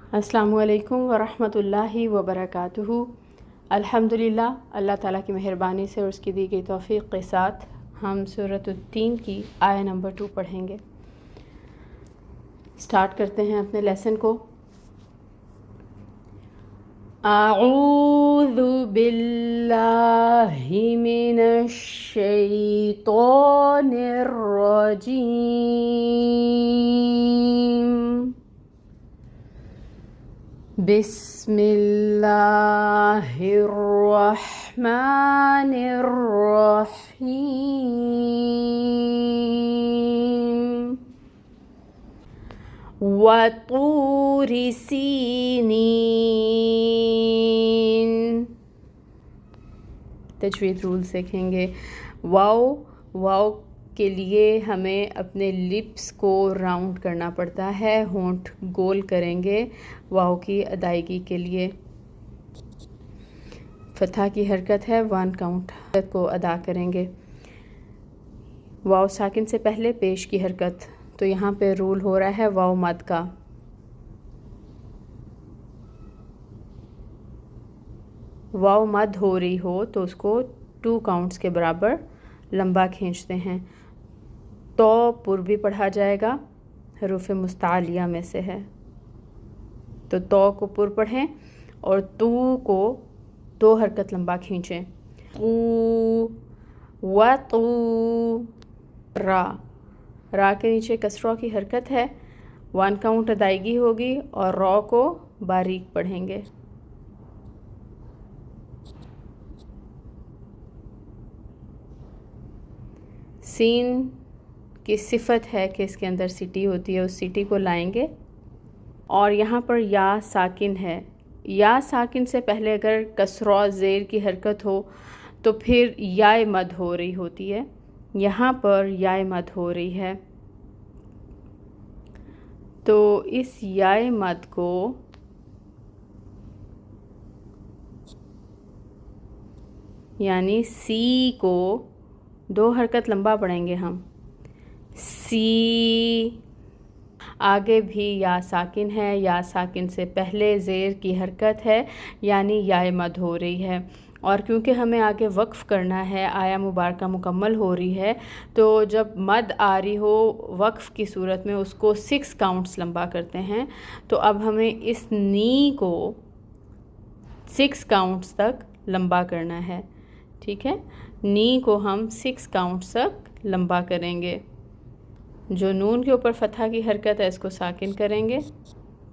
अस्सलामु अलैकुम वरहमतुल्लाहि वबरकातुहू। अल्हम्दुलिल्लाह, अल्लाह ताला की मेहरबानी से और उसकी दी गई तौफ़ीक़ के साथ हम सूरत तीन की आया नंबर 2 पढ़ेंगे। स्टार्ट करते हैं अपने लेसन को। अऊज़ु बिल्लाहि मिनश शैतानिर रजीम। बिस्मिल्लाहिर्रहमानिर्रहीम। वतूरि सीनीन। तजवीद रूल सीखेंगे। वाव वाव के लिए हमें अपने लिप्स को राउंड करना पड़ता है, होंठ गोल करेंगे वाव की अदायगी के लिए। फतह की हरकत है, 1 काउंट को अदा करेंगे। वाव साकिन से पहले पेश की हरकत, तो यहाँ पे रूल हो रहा है वाव मद का। वाव मद हो रही हो तो उसको 2 काउंट्स के बराबर लंबा खींचते हैं। तो पुर भी पढ़ा जाएगा, हरूफ मुस्तालिया में से है, तो को पुर पढ़ें और तू को 2 हरकत लंबा खींचें। व तू। रा के नीचे कसरा की हरकत है, 1 काउंट अदायगी होगी और रॉ को बारीक पढ़ेंगे। सीन की सिफत है कि इसके अंदर सीटी होती है, उस सीटी को लाएंगे। और यहाँ पर या साकिन है, या साकिन से पहले अगर कसरा ज़ेर की हरकत हो तो फिर या मद हो रही होती है। यहाँ पर या मद हो रही है, तो इस या मद को यानी सी को 2 हरकत लंबा पढ़ेंगे हम। सी। आगे भी या साकिन है, या साकिन से पहले ज़ेर की हरकत है, यानी या मद हो रही है। और क्योंकि हमें आगे वक्फ़ करना है, आया मुबारका मुकम्मल हो रही है, तो जब मद आ रही हो वक्फ़ की सूरत में उसको 6 काउंट्स लंबा करते हैं। तो अब हमें इस नी को 6 काउंट्स तक लंबा करना है, ठीक है। नी को हम 6 काउंट्स तक लंबा करेंगे। जो नून के ऊपर फतह की हरकत है इसको साकिन करेंगे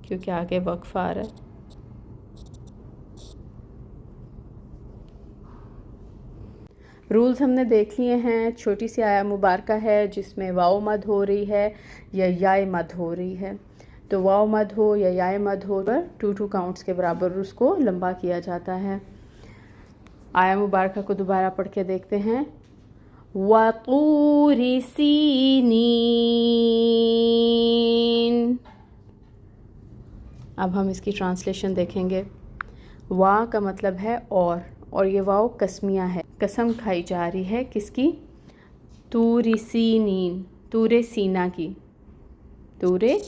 क्योंकि आगे वक्फ आ रहा है। रूल्स हमने देख लिए हैं। छोटी सी आया मुबारका है जिसमें वाव मद हो रही है या मद हो रही है, तो वाव मद हो या मद हो पर 2 काउंट्स के बराबर उसको लंबा किया जाता है। आया मुबारका को दोबारा पढ़ के देखते हैं। वतूरि सीनीन। अब हम इसकी ट्रांसलेशन देखेंगे। वा का मतलब है और ये वाव कसमिया है, कसम खाई जा रही है किसकी? तूरि सीनीन, तूरे सीना की, तूरे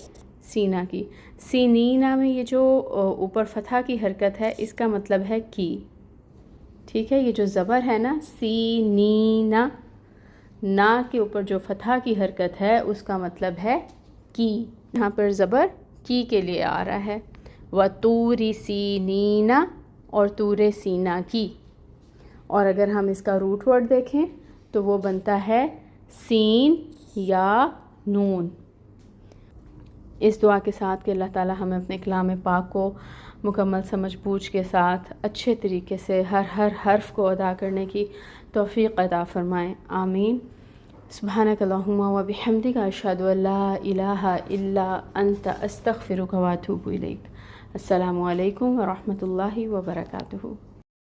सीना की। सीनीना में ये जो ऊपर फतह की हरकत है इसका मतलब है की, ठीक है। ये जो ज़बर है ना, सीनीना, ना के ऊपर जो फतह की हरकत है उसका मतलब है की। यहाँ पर ज़बर की के लिए आ रहा है। व तूरि सीनीना और तूरे सीना की। और अगर हम इसका रूट वर्ड देखें तो वो बनता है सीन या नून। इस दुआ के साथ कि अल्लाह ताला हमें अपने कलाम पाक को मुकम्मल समझ बूझ के साथ अच्छे तरीके से हर हर्फ को अदा करने की तौफ़ीक़ अता फ़रमाएँ। आमीन। सुब्हानक अल्लाहुम्मा व बिहम्दिका अशहदु अल्ला इलाहा इल्ला अंता अस्तग़फिरुका व अतूबु इलैक। अस्सलामु अलैकुम व रहमतुल्लाहि व बरकातुहू।